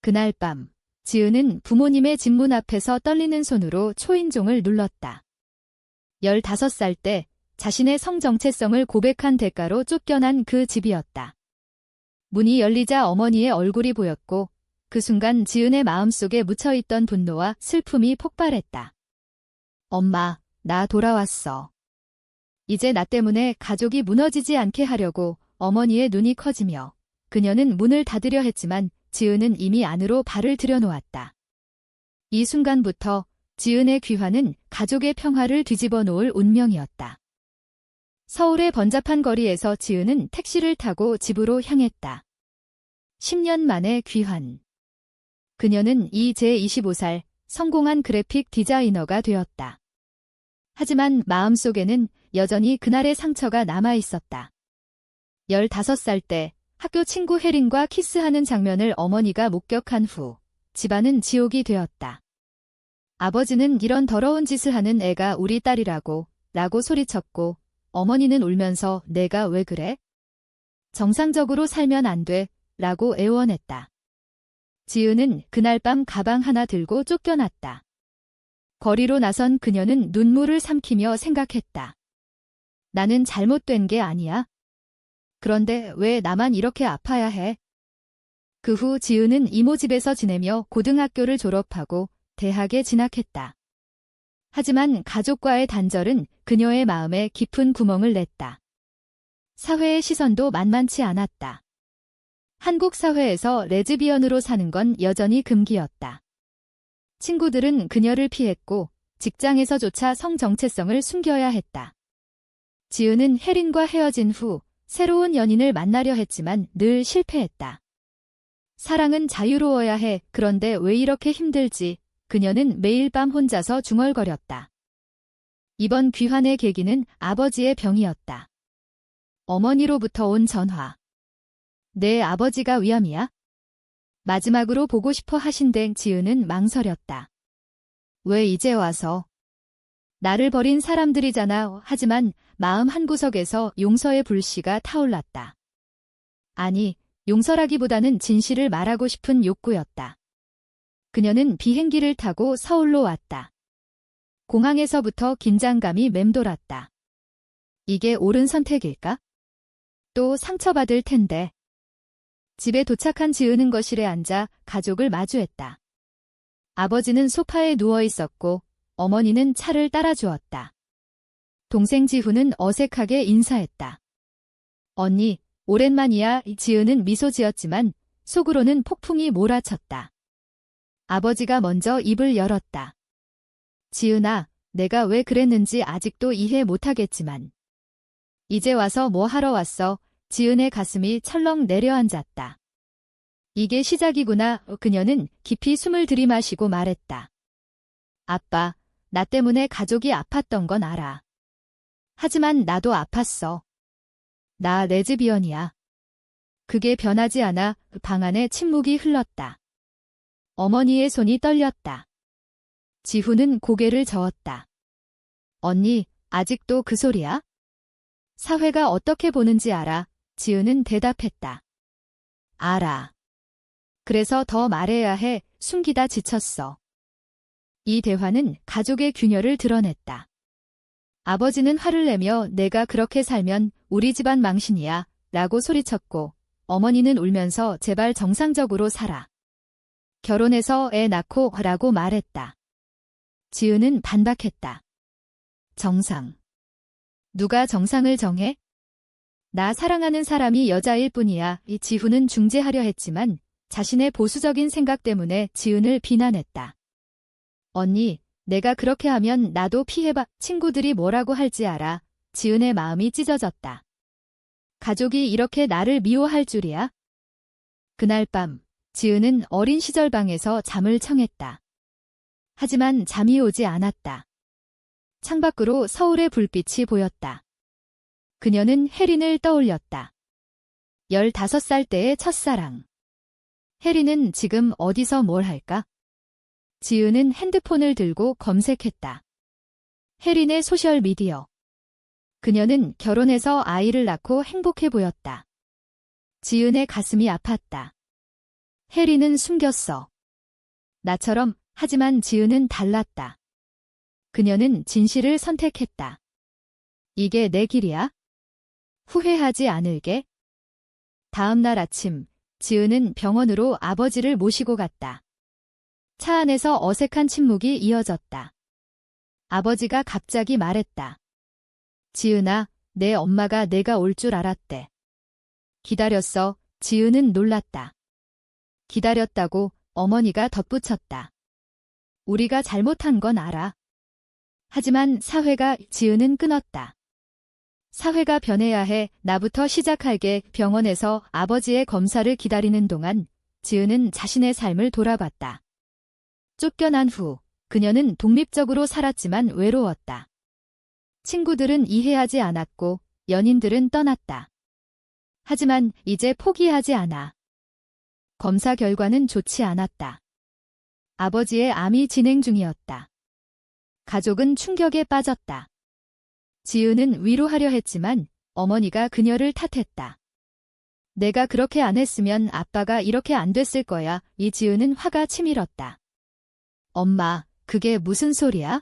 그날 밤, 지은은 부모님의 집 문 앞에서 떨리는 손으로 초인종을 눌렀다. 15살 때 자신의 성 정체성을 고백한 대가로 쫓겨난 그 집이었다. 문이 열리자 어머니의 얼굴이 보였고 그 순간 지은의 마음속에 묻혀있던 분노와 슬픔이 폭발했다. 엄마, 나 돌아왔어. 이제 나 때문에 가족이 무너지지 않게 하려고. 어머니의 눈이 커지며 그녀는 문을 닫으려 했지만 지은은 이미 안으로 발을 들여놓았다. 이 순간부터 지은의 귀환은 가족의 평화를 뒤집어 놓을 운명이었다. 서울의 번잡한 거리에서 지은은 택시를 타고 집으로 향했다. 10년 만에 귀환. 그녀는 이제 25살 성공한 그래픽 디자이너가 되었다. 하지만 마음속에는 여전히 그날의 상처가 남아있었다. 15살 때 학교 친구 혜린과 키스하는 장면을 어머니가 목격한 후 집안은 지옥이 되었다. 아버지는 이런 더러운 짓을 하는 애가 우리 딸이라고 소리쳤고 어머니는 울면서 내가 왜 그래? 정상적으로 살면 안 돼 라고 애원했다. 지은은 그날 밤 가방 하나 들고 쫓겨났다. 거리로 나선 그녀는 눈물을 삼키며 생각했다. 나는 잘못된 게 아니야. 그런데 왜 나만 이렇게 아파야 해? 그 후 지은은 이모 집에서 지내며 고등학교를 졸업하고 대학에 진학했다. 하지만 가족과의 단절은 그녀의 마음에 깊은 구멍을 냈다. 사회의 시선도 만만치 않았다. 한국 사회에서 레즈비언으로 사는 건 여전히 금기였다. 친구들은 그녀를 피했고 직장에서조차 성 정체성을 숨겨야 했다. 지은은 혜린과 헤어진 후 새로운 연인을 만나려 했지만 늘 실패했다. 사랑은 자유로워야 해. 그런데 왜 이렇게 힘들지? 그녀는 매일 밤 혼자서 중얼거렸다. 이번 귀환의 계기는 아버지의 병이었다. 어머니로부터 온 전화. 내 아버지가 위암이야? 마지막으로 보고 싶어 하신대. 지은은 망설였다. 왜 이제 와서? 나를 버린 사람들이잖아. 하지만 마음 한구석에서 용서의 불씨가 타올랐다. 아니, 용서라기보다는 진실을 말하고 싶은 욕구였다. 그녀는 비행기를 타고 서울로 왔다. 공항에서부터 긴장감이 맴돌았다. 이게 옳은 선택일까? 또 상처받을 텐데. 집에 도착한 지은은 거실에 앉아 가족을 마주했다. 아버지는 소파에 누워 있었고 어머니는 차를 따라주었다. 동생 지훈은 어색하게 인사했다. 언니, 오랜만이야. 지은은 미소 지었지만 속으로는 폭풍이 몰아쳤다. 아버지가 먼저 입을 열었다. 지은아, 내가 왜 그랬는지 아직도 이해 못하겠지만. 이제 와서 뭐 하러 왔어? 지은의 가슴이 철렁 내려앉았다. 이게 시작이구나. 그녀는 깊이 숨을 들이마시고 말했다. 아빠, 나 때문에 가족이 아팠던 건 알아. 하지만 나도 아팠어. 나 레즈비언이야. 그게 변하지 않아. 방 안에 침묵이 흘렀다. 어머니의 손이 떨렸다. 지훈은 고개를 저었다. 언니, 아직도 그 소리야? 사회가 어떻게 보는지 알아? 지은은 대답했다. 알아. 그래서 더 말해야 해. 숨기다 지쳤어. 이 대화는 가족의 균열을 드러냈다. 아버지는 화를 내며 내가 그렇게 살면 우리 집안 망신이야 라고 소리쳤고 어머니는 울면서 제발 정상적으로 살아. 결혼해서 애 낳고 라고 말했다. 지은은 반박했다. 정상. 누가 정상을 정해? 나 사랑하는 사람이 여자일 뿐이야. 이 지훈은 중재하려 했지만 자신의 보수적인 생각 때문에 지은을 비난했다. 언니, 내가 그렇게 하면 나도 피해봐. 친구들이 뭐라고 할지 알아. 지은의 마음이 찢어졌다. 가족이 이렇게 나를 미워할 줄이야? 그날 밤, 지은은 어린 시절 방에서 잠을 청했다. 하지만 잠이 오지 않았다. 창밖으로 서울의 불빛이 보였다. 그녀는 혜린을 떠올렸다. 15살 때의 첫사랑. 혜린은 지금 어디서 뭘 할까? 지은은 핸드폰을 들고 검색했다. 혜린의 소셜미디어. 그녀는 결혼해서 아이를 낳고 행복해 보였다. 지은의 가슴이 아팠다. 혜리는 숨겼어. 나처럼. 하지만 지은은 달랐다. 그녀는 진실을 선택했다. 이게 내 길이야? 후회하지 않을게. 다음 날 아침, 지은은 병원으로 아버지를 모시고 갔다. 차 안에서 어색한 침묵이 이어졌다. 아버지가 갑자기 말했다. 지은아, 내 엄마가 내가 올 줄 알았대. 기다렸어. 지은은 놀랐다. 기다렸다고 어머니가 덧붙였다. 우리가 잘못한 건 알아. 하지만 사회가. 지은은 끊었다. 사회가 변해야 해. 나부터 시작할게. 병원에서 아버지의 검사를 기다리는 동안 지은은 자신의 삶을 돌아봤다. 쫓겨난 후 그녀는 독립적으로 살았지만 외로웠다. 친구들은 이해하지 않았고 연인들은 떠났다. 하지만 이제 포기하지 않아. 검사 결과는 좋지 않았다. 아버지의 암이 진행 중이었다. 가족은 충격에 빠졌다. 지은은 위로하려 했지만 어머니가 그녀를 탓했다. 내가 그렇게 안 했으면 아빠가 이렇게 안 됐을 거야. 지은은 화가 치밀었다. 엄마, 그게 무슨 소리야?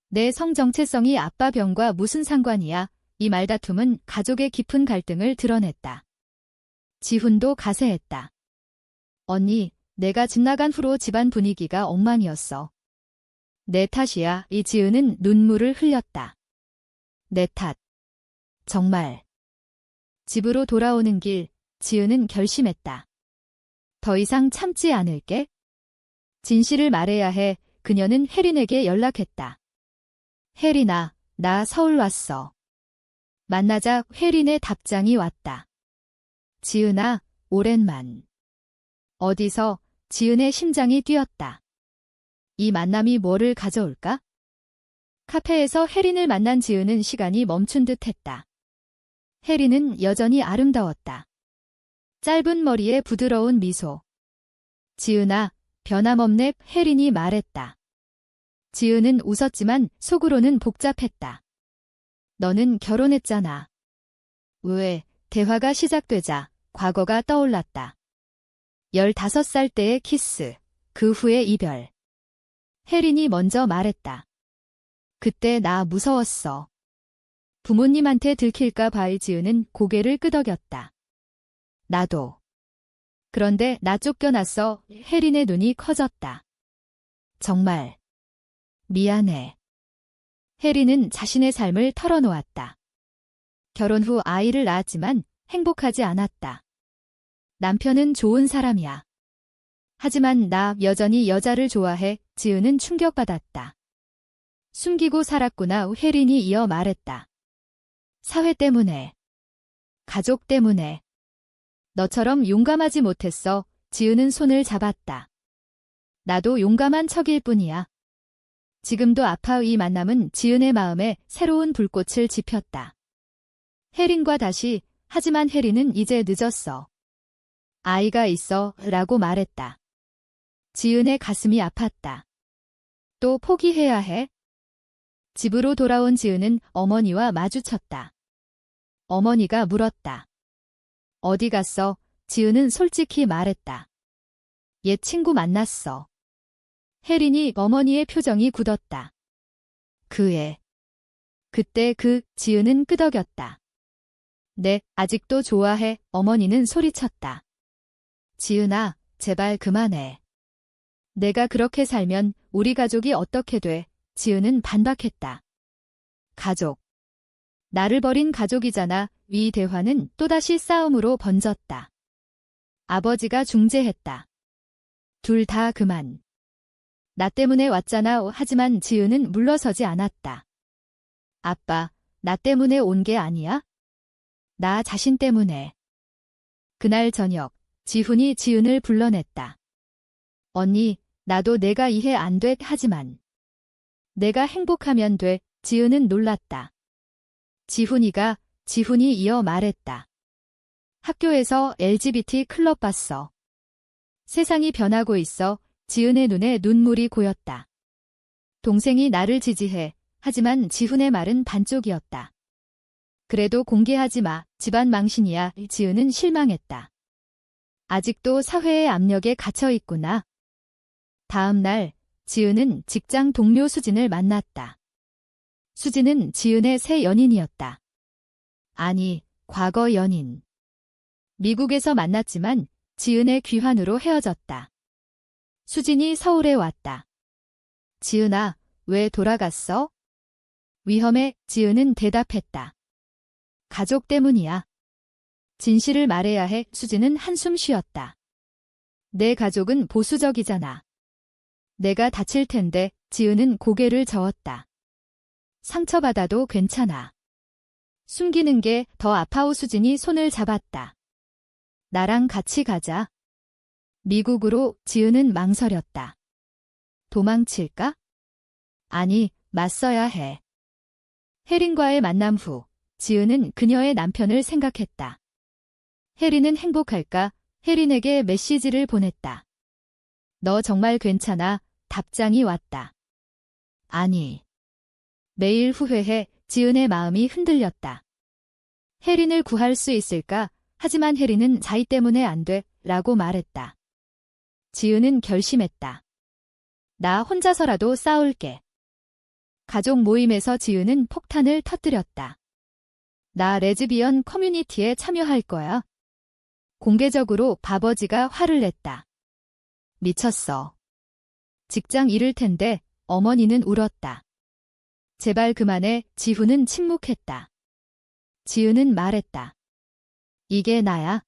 내 성정체성이 아빠 병과 무슨 상관이야? 이 말다툼은 가족의 깊은 갈등을 드러냈다. 지훈도 가세했다. 언니, 내가 집 나간 후로 집안 분위기가 엉망이었어. 내 탓이야. 지은은 눈물을 흘렸다. 내 탓. 정말. 집으로 돌아오는 길, 지은은 결심했다. 더 이상 참지 않을게. 진실을 말해야 해. 그녀는 혜린에게 연락했다. 혜린아, 나 서울 왔어. 만나자. 혜린의 답장이 왔다. 지은아, 오랜만. 어디서? 지은의 심장이 뛰었다. 이 만남이 뭐를 가져올까? 카페에서 혜린을 만난 지은은 시간이 멈춘 듯 했다. 혜린은 여전히 아름다웠다. 짧은 머리에 부드러운 미소. 지은아, 변함없네. 혜린이 말했다. 지은은 웃었지만 속으로는 복잡했다. 너는 결혼했잖아. 왜? 대화가 시작되자 과거가 떠올랐다. 15살 때의 키스, 그 후의 이별. 혜린이 먼저 말했다. 그때 나 무서웠어. 부모님한테 들킬까 봐. 지은은 고개를 끄덕였다. 나도. 그런데 나 쫓겨났어. 혜린의 눈이 커졌다. 정말. 미안해. 혜린은 자신의 삶을 털어놓았다. 결혼 후 아이를 낳았지만 행복하지 않았다. 남편은 좋은 사람이야. 하지만 나 여전히 여자를 좋아해. 지은은 충격받았다. 숨기고 살았구나. 혜린이 이어 말했다. 사회 때문에. 가족 때문에. 너처럼 용감하지 못했어. 지은은 손을 잡았다. 나도 용감한 척일 뿐이야. 지금도 아파. 이 만남은 지은의 마음에 새로운 불꽃을 지폈다. 혜린과 다시. 하지만 혜린은 이제 늦었어. 아이가 있어. 라고 말했다. 지은의 가슴이 아팠다. 또 포기해야 해? 집으로 돌아온 지은은 어머니와 마주쳤다. 어머니가 물었다. 어디 갔어? 지은은 솔직히 말했다. 옛 친구 만났어. 혜린이 어머니의 표정이 굳었다. 그 애. 그때 지은은 끄덕였다. 네, 아직도 좋아해. 어머니는 소리쳤다. 지은아, 제발 그만해. 내가 그렇게 살면 우리 가족이 어떻게 돼? 지은은 반박했다. 가족. 나를 버린 가족이잖아. 이 대화는 또다시 싸움으로 번졌다. 아버지가 중재했다. 둘 다 그만. 나 때문에 왔잖아. 하지만 지은은 물러서지 않았다. 아빠, 나 때문에 온 게 아니야? 나 자신 때문에. 그날 저녁, 지훈이 지은을 불러냈다. 언니, 나도 내가 이해 안 돼. 하지만 내가 행복하면 돼. 지은은 놀랐다. 지훈이 이어 말했다. 학교에서 LGBT 클럽 봤어. 세상이 변하고 있어. 지은의 눈에 눈물이 고였다. 동생이 나를 지지해. 하지만 지훈의 말은 반쪽이었다. 그래도 공개하지 마. 집안 망신이야. 지은은 실망했다. 아직도 사회의 압력에 갇혀 있구나. 다음 날, 지은은 직장 동료 수진을 만났다. 수진은 지은의 새 연인이었다. 아니, 과거 연인. 미국에서 만났지만 지은의 귀환으로 헤어졌다. 수진이 서울에 왔다. 지은아, 왜 돌아갔어? 위험해, 지은은 대답했다. 가족 때문이야. 진실을 말해야 해, 수진은 한숨 쉬었다. 내 가족은 보수적이잖아. 내가 다칠 텐데, 지은은 고개를 저었다. 상처받아도 괜찮아. 숨기는 게 더 아파오. 수진이 손을 잡았다. 나랑 같이 가자. 미국으로. 지은은 망설였다. 도망칠까? 아니, 맞서야 해. 혜린과의 만남 후, 지은은 그녀의 남편을 생각했다. 혜린은 행복할까? 혜린에게 메시지를 보냈다. 너 정말 괜찮아? 답장이 왔다. 아니. 매일 후회해. 지은의 마음이 흔들렸다. 혜린을 구할 수 있을까? 하지만 혜린은 자의 때문에 안 돼, 라고 말했다. 지은은 결심했다. 나 혼자서라도 싸울게. 가족 모임에서 지은은 폭탄을 터뜨렸다. 나 레즈비언 커뮤니티에 참여할 거야. 공개적으로 바버지가 화를 냈다. 미쳤어. 직장 잃을 텐데. 어머니는 울었다. 제발 그만해. 지훈은 침묵했다. 지은은 말했다. 이게 나야.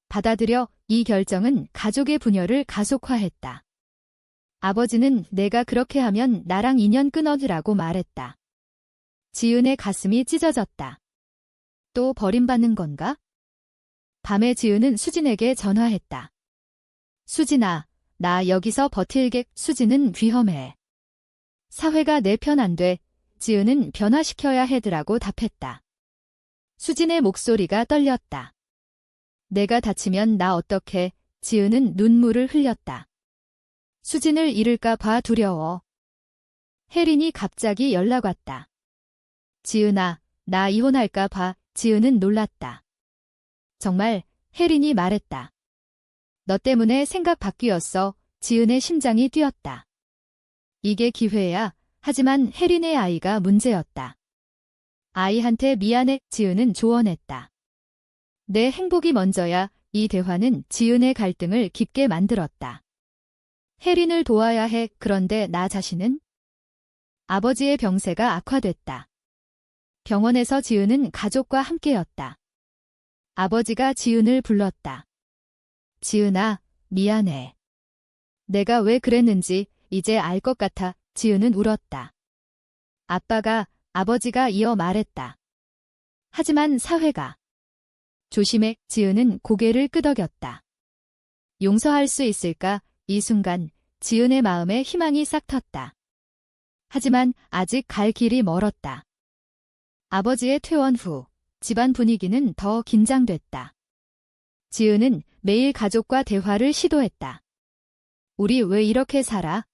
받아들여. 이 결정은 가족의 분열을 가속화했다. 아버지는 내가 그렇게 하면 나랑 인연 끊어주라고 말했다. 지은의 가슴이 찢어졌다. 또 버림받는 건가? 밤에 지은은 수진에게 전화했다. 수진아, 나 여기서 버틸게. 수진은 위험해. 사회가 내 편 안 돼. 지은은 변화시켜야 해드라고 답했다. 수진의 목소리가 떨렸다. 내가 다치면 나 어떡해. 지은은 눈물을 흘렸다. 수진을 잃을까 봐 두려워. 혜린이 갑자기 연락 왔다. 지은아, 나 이혼할까 봐. 지은은 놀랐다. 정말? 혜린이 말했다. 너 때문에 생각 바뀌었어. 지은의 심장이 뛰었다. 이게 기회야. 하지만 혜린의 아이가 문제였다. 아이한테 미안해. 지은은 조언했다. 내 행복이 먼저야. 이 대화는 지은의 갈등을 깊게 만들었다. 혜린을 도와야 해. 그런데 나 자신은? 아버지의 병세가 악화됐다. 병원에서 지은은 가족과 함께였다. 아버지가 지은을 불렀다. 지은아, 미안해. 내가 왜 그랬는지 이제 알 것 같아. 지은은 울었다. 아버지가 이어 말했다. 하지만 사회가. 조심해. 지은은 고개를 끄덕였다. 용서할 수 있을까? 이 순간 지은의 마음에 희망이 싹 텄다. 하지만 아직 갈 길이 멀었다. 아버지의 퇴원 후 집안 분위기는 더 긴장됐다. 지은은 매일 가족과 대화를 시도했다. 우리 왜 이렇게 살아?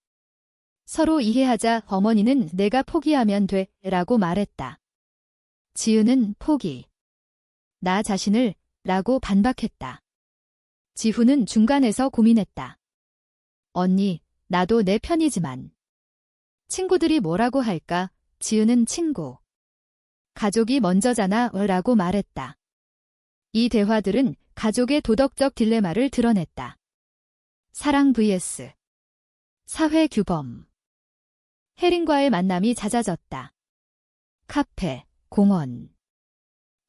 서로 이해하자. 어머니는 내가 포기하면 돼, 라고 말했다. 지은은 포기. 나 자신을, 라고 반박했다. 지훈은 중간에서 고민했다. 언니, 나도 내 편이지만. 친구들이 뭐라고 할까? 지은은 친구. 가족이 먼저잖아, 라고 말했다. 이 대화들은 가족의 도덕적 딜레마를 드러냈다. 사랑 vs 사회 규범. 혜린과의 만남이 잦아졌다. 카페, 공원.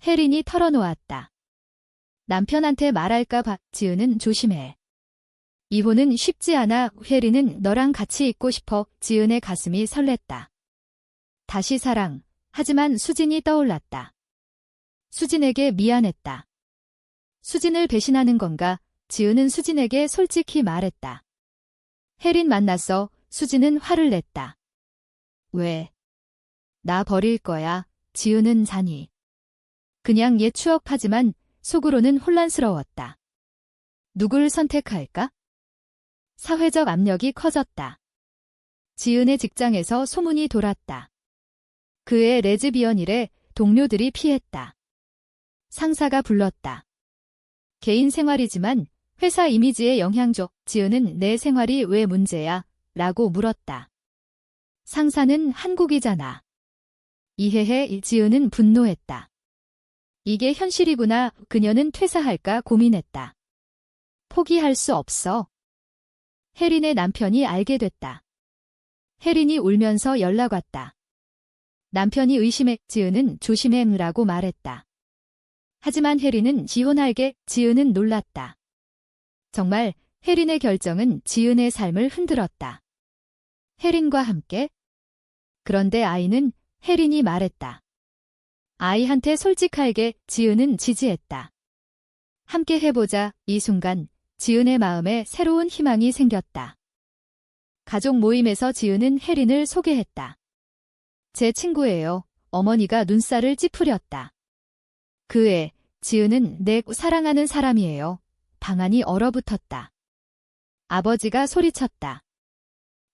혜린이 털어놓았다. 남편한테 말할까 봐. 지은은 조심해. 이혼은 쉽지 않아. 혜린은 너랑 같이 있고 싶어. 지은의 가슴이 설렜다. 다시 사랑. 하지만 수진이 떠올랐다. 수진에게 미안했다. 수진을 배신하는 건가? 지은은 수진에게 솔직히 말했다. 혜린 만났어. 수진은 화를 냈다. 왜? 나 버릴 거야. 지은은 잔이. 그냥 옛 추억하지만 속으로는 혼란스러웠다. 누굴 선택할까? 사회적 압력이 커졌다. 지은의 직장에서 소문이 돌았다. 그의 레즈비언이래. 동료들이 피했다. 상사가 불렀다. 개인 생활이지만 회사 이미지에 영향 줘. 지은은 내 생활이 왜 문제야? 라고 물었다. 상사는 한국이잖아. 이해해. 지은은 분노했다. 이게 현실이구나. 그녀는 퇴사할까 고민했다. 포기할 수 없어. 혜린의 남편이 알게 됐다. 혜린이 울면서 연락 왔다. 남편이 의심해. 지은은 조심해라고 말했다. 하지만 혜린은 지혼할게. 지은은 놀랐다. 정말 혜린의 결정은 지은의 삶을 흔들었다. 혜린과 함께? 그런데 아이는 혜린이 말했다. 아이한테 솔직하게. 지은은 지지했다. 함께 해보자. 이 순간 지은의 마음에 새로운 희망이 생겼다. 가족 모임에서 지은은 혜린을 소개했다. 제 친구예요. 어머니가 눈살을 찌푸렸다. 그애, 지은은 내 사랑하는 사람이에요. 방안이 얼어붙었다. 아버지가 소리쳤다.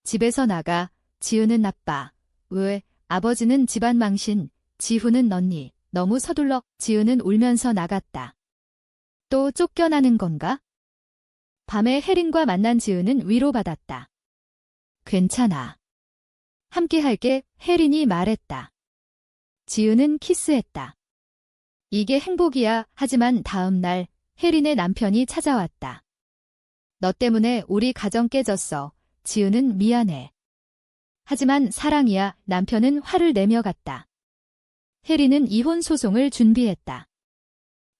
집에서 나가. 지은은 나빠. 왜? 아버지는 집안 망신. 지훈은 언니. 너무 서둘러. 지은은 울면서 나갔다. 또 쫓겨나는 건가? 밤에 혜린과 만난 지은은 위로받았다. 괜찮아. 함께 할게. 혜린이 말했다. 지은은 키스했다. 이게 행복이야. 하지만 다음 날 혜린의 남편이 찾아왔다. 너 때문에 우리 가정 깨졌어. 지은은 미안해. 하지만 사랑이야. 남편은 화를 내며 갔다. 혜린은 이혼 소송을 준비했다.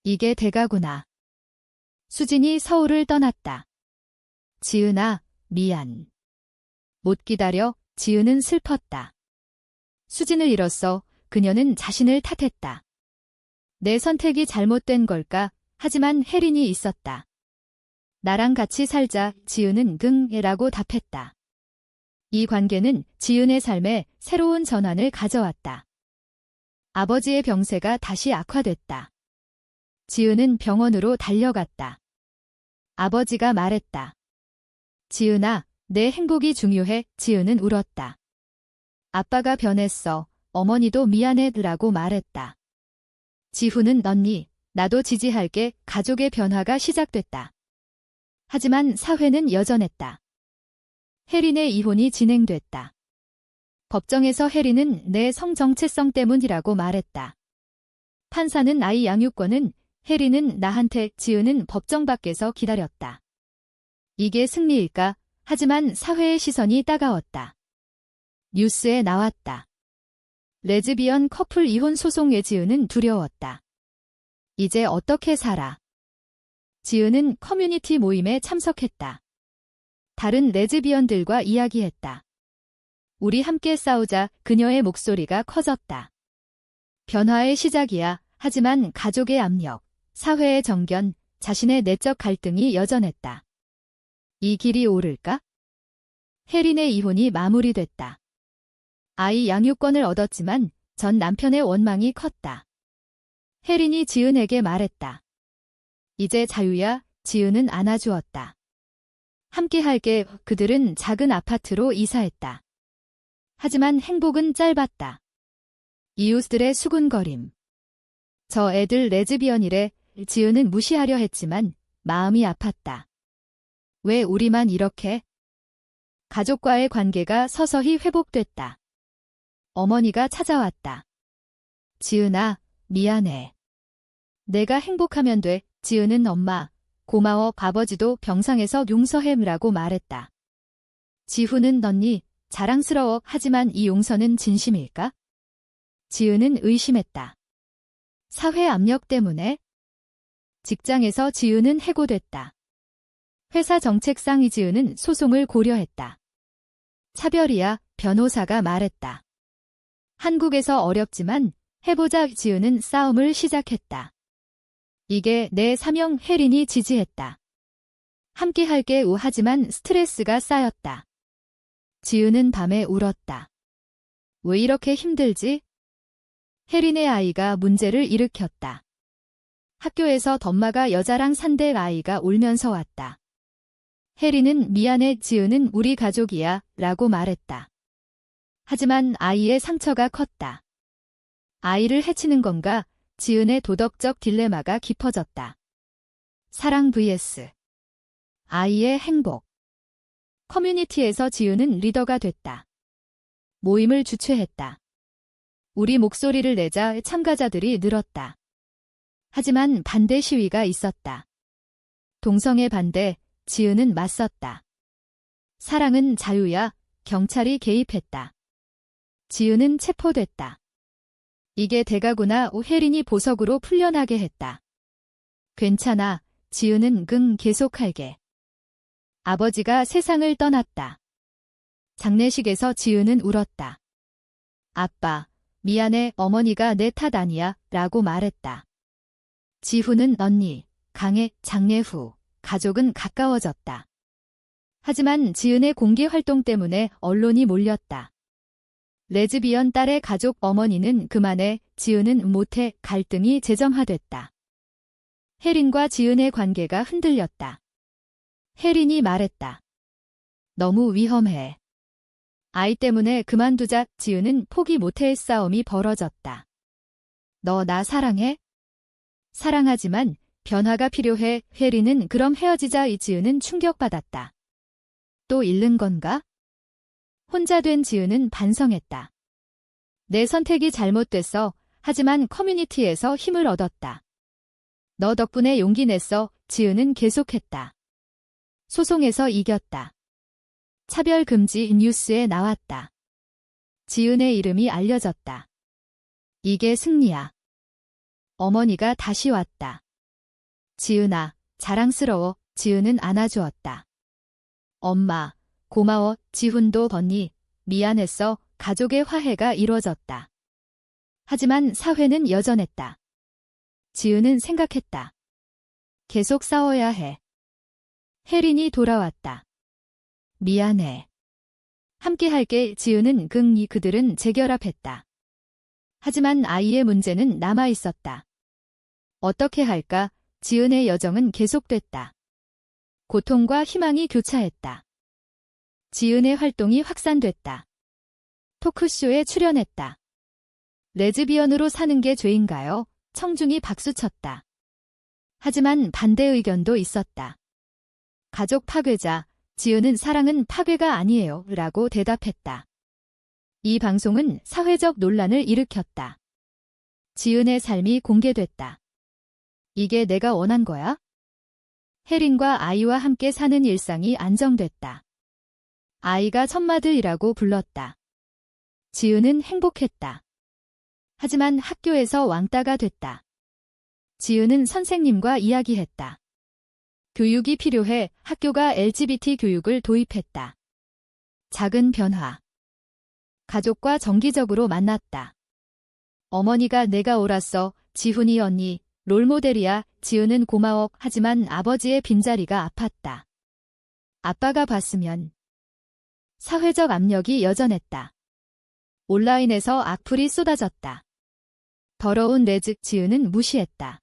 이게 대가구나. 수진이 서울을 떠났다. 지은아, 미안. 못 기다려. 지은은 슬펐다. 수진을 잃었어. 그녀는 자신을 탓했다. 내 선택이 잘못된 걸까? 하지만 혜린이 있었다. 나랑 같이 살자. 지은은 긍이라고 답했다. 이 관계는 지은의 삶에 새로운 전환을 가져왔다. 아버지의 병세가 다시 악화됐다. 지은은 병원으로 달려갔다. 아버지가 말했다. 지은아, 내 행복이 중요해. 지은은 울었다. 아빠가 변했어. 어머니도 미안해라고 말했다. 지훈은 언니, 나도 지지할게. 가족의 변화가 시작됐다. 하지만 사회는 여전했다. 혜린의 이혼이 진행됐다. 법정에서 혜린은 내 성정체성 때문이라고 말했다. 판사는 아이 양육권은, 혜린은 나한테. 지은은 법정 밖에서 기다렸다. 이게 승리일까? 하지만 사회의 시선이 따가웠다. 뉴스에 나왔다. 레즈비언 커플 이혼 소송에 지은은 두려웠다. 이제 어떻게 살아? 지은은 커뮤니티 모임에 참석했다. 다른 레즈비언들과 이야기했다. 우리 함께 싸우자. 그녀의 목소리가 커졌다. 변화의 시작이야. 하지만 가족의 압력, 사회의 정견, 자신의 내적 갈등이 여전했다. 이 길이 옳을까? 혜린의 이혼이 마무리됐다. 아이 양육권을 얻었지만 전 남편의 원망이 컸다. 혜린이 지은에게 말했다. 이제 자유야. 지은은 안아주었다. 함께 할게. 그들은 작은 아파트로 이사했다. 하지만 행복은 짧았다. 이웃들의 수군거림. 저 애들 레즈비언이래. 지은은 무시하려 했지만 마음이 아팠다. 왜 우리만 이렇게? 가족과의 관계가 서서히 회복됐다. 어머니가 찾아왔다. 지은아, 미안해. 내가 행복하면 돼. 지은은 엄마, 고마워. 아버지도 병상에서 용서해라고 말했다. 지훈은 언니, 자랑스러워. 하지만 이 용서는 진심일까? 지은은 의심했다. 사회 압력 때문에? 직장에서 지은은 해고됐다. 회사 정책상 이지은은 소송을 고려했다. 차별이야. 변호사가 말했다. 한국에서 어렵지만 해보자. 지은은 싸움을 시작했다. 이게 내 사명. 혜린이 지지했다. 함께 할게. 하지만 스트레스가 쌓였다. 지은은 밤에 울었다. 왜 이렇게 힘들지? 혜린의 아이가 문제를 일으켰다. 학교에서 덤마가 여자랑 산대. 아이가 울면서 왔다. 혜린은 미안해. 지은은 우리 가족이야. 라고 말했다. 하지만 아이의 상처가 컸다. 아이를 해치는 건가? 지은의 도덕적 딜레마가 깊어졌다. 사랑 vs 아이의 행복. 커뮤니티에서 지우는 리더가 됐다. 모임을 주최했다. 우리 목소리를 내자 참가자들이 늘었다. 하지만 반대 시위가 있었다. 동성애 반대, 지우는 맞섰다. 사랑은 자유야, 경찰이 개입했다. 지우는 체포됐다. 이게 대가구나. 혜린이 보석으로 풀려나게 했다. 괜찮아, 지우는 계속할게. 아버지가 세상을 떠났다. 장례식에서 지우는 울었다. 아빠, 미안해, 어머니가 내 탓 아니야, 라고 말했다. 지훈은 언니, 강의 장례 후, 가족은 가까워졌다. 하지만 지은의 공개 활동 때문에 언론이 몰렸다. 레즈비언 딸의 가족 어머니는 그만해, 지은은 못해, 갈등이 재점화됐다. 혜린과 지은의 관계가 흔들렸다. 혜린이 말했다. 너무 위험해. 아이 때문에 그만두자. 지은은 포기 못해. 싸움이 벌어졌다. 너 나 사랑해? 사랑하지만 변화가 필요해. 혜린은 그럼 헤어지자. 지은은 충격받았다. 또 잃는 건가? 혼자 된 지은은 반성했다. 내 선택이 잘못됐어. 하지만 커뮤니티에서 힘을 얻었다. 너 덕분에 용기 냈어. 지은은 계속했다. 소송에서 이겼다. 차별 금지 뉴스에 나왔다. 지은의 이름이 알려졌다. 이게 승리야. 어머니가 다시 왔다. 지은아, 자랑스러워. 지은은 안아주었다. 엄마, 고마워. 지훈도 언니, 미안했어. 가족의 화해가 이루어졌다. 하지만 사회는 여전했다. 지은은 생각했다. 계속 싸워야 해. 혜린이 돌아왔다. 미안해. 함께할게. 지은은 그들은 재결합했다. 하지만 아이의 문제는 남아있었다. 어떻게 할까? 지은의 여정은 계속됐다. 고통과 희망이 교차했다. 지은의 활동이 확산됐다. 토크쇼에 출연했다. 레즈비언으로 사는 게 죄인가요? 청중이 박수쳤다. 하지만 반대 의견도 있었다. 가족 파괴자, 지은은 사랑은 파괴가 아니에요. 라고 대답했다. 이 방송은 사회적 논란을 일으켰다. 지은의 삶이 공개됐다. 이게 내가 원한 거야? 혜린과 아이와 함께 사는 일상이 안정됐다. 아이가 천마들이라고 불렀다. 지은은 행복했다. 하지만 학교에서 왕따가 됐다. 지은은 선생님과 이야기했다. 교육이 필요해. 학교가 LGBT 교육을 도입했다. 작은 변화. 가족과 정기적으로 만났다. 어머니가 내가 옳았어. 지훈이 언니, 롤모델이야. 지은은 고마워. 하지만 아버지의 빈자리가 아팠다. 아빠가 봤으면. 사회적 압력이 여전했다. 온라인에서 악플이 쏟아졌다. 더러운 레즈. 지은은 무시했다.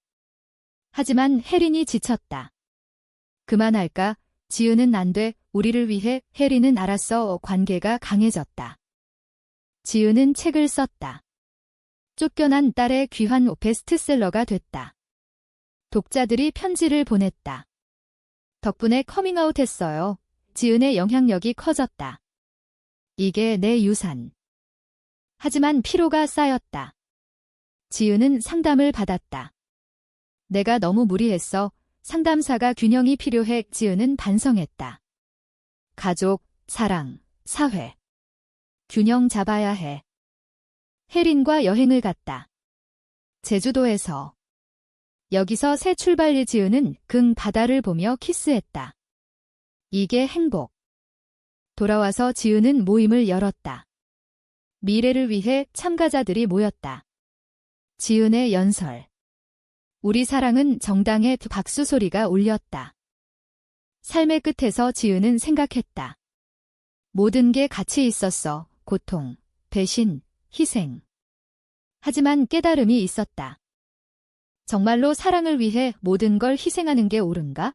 하지만 혜린이 지쳤다. 그만할까? 지은은 안 돼. 우리를 위해. 혜린은 알았어. 관계가 강해졌다. 지은은 책을 썼다. 쫓겨난 딸의 귀한 베스트셀러가 됐다. 독자들이 편지를 보냈다. 덕분에 커밍아웃 했어요. 지은의 영향력이 커졌다. 이게 내 유산. 하지만 피로가 쌓였다. 지은은 상담을 받았다. 내가 너무 무리했어. 상담사가 균형이 필요해. 지은은 반성했다. 가족, 사랑, 사회. 균형 잡아야 해. 혜린과 여행을 갔다. 제주도에서. 여기서 새 출발. 지은은 바다를 보며 키스했다. 이게 행복. 돌아와서 지은은 모임을 열었다. 미래를 위해 참가자들이 모였다. 지은의 연설. 우리 사랑은 정당의 박수 소리가 울렸다. 삶의 끝에서 지은은 생각했다. 모든 게 같이 있었어. 고통, 배신, 희생. 하지만 깨달음이 있었다. 정말로 사랑을 위해 모든 걸 희생하는 게 옳은가?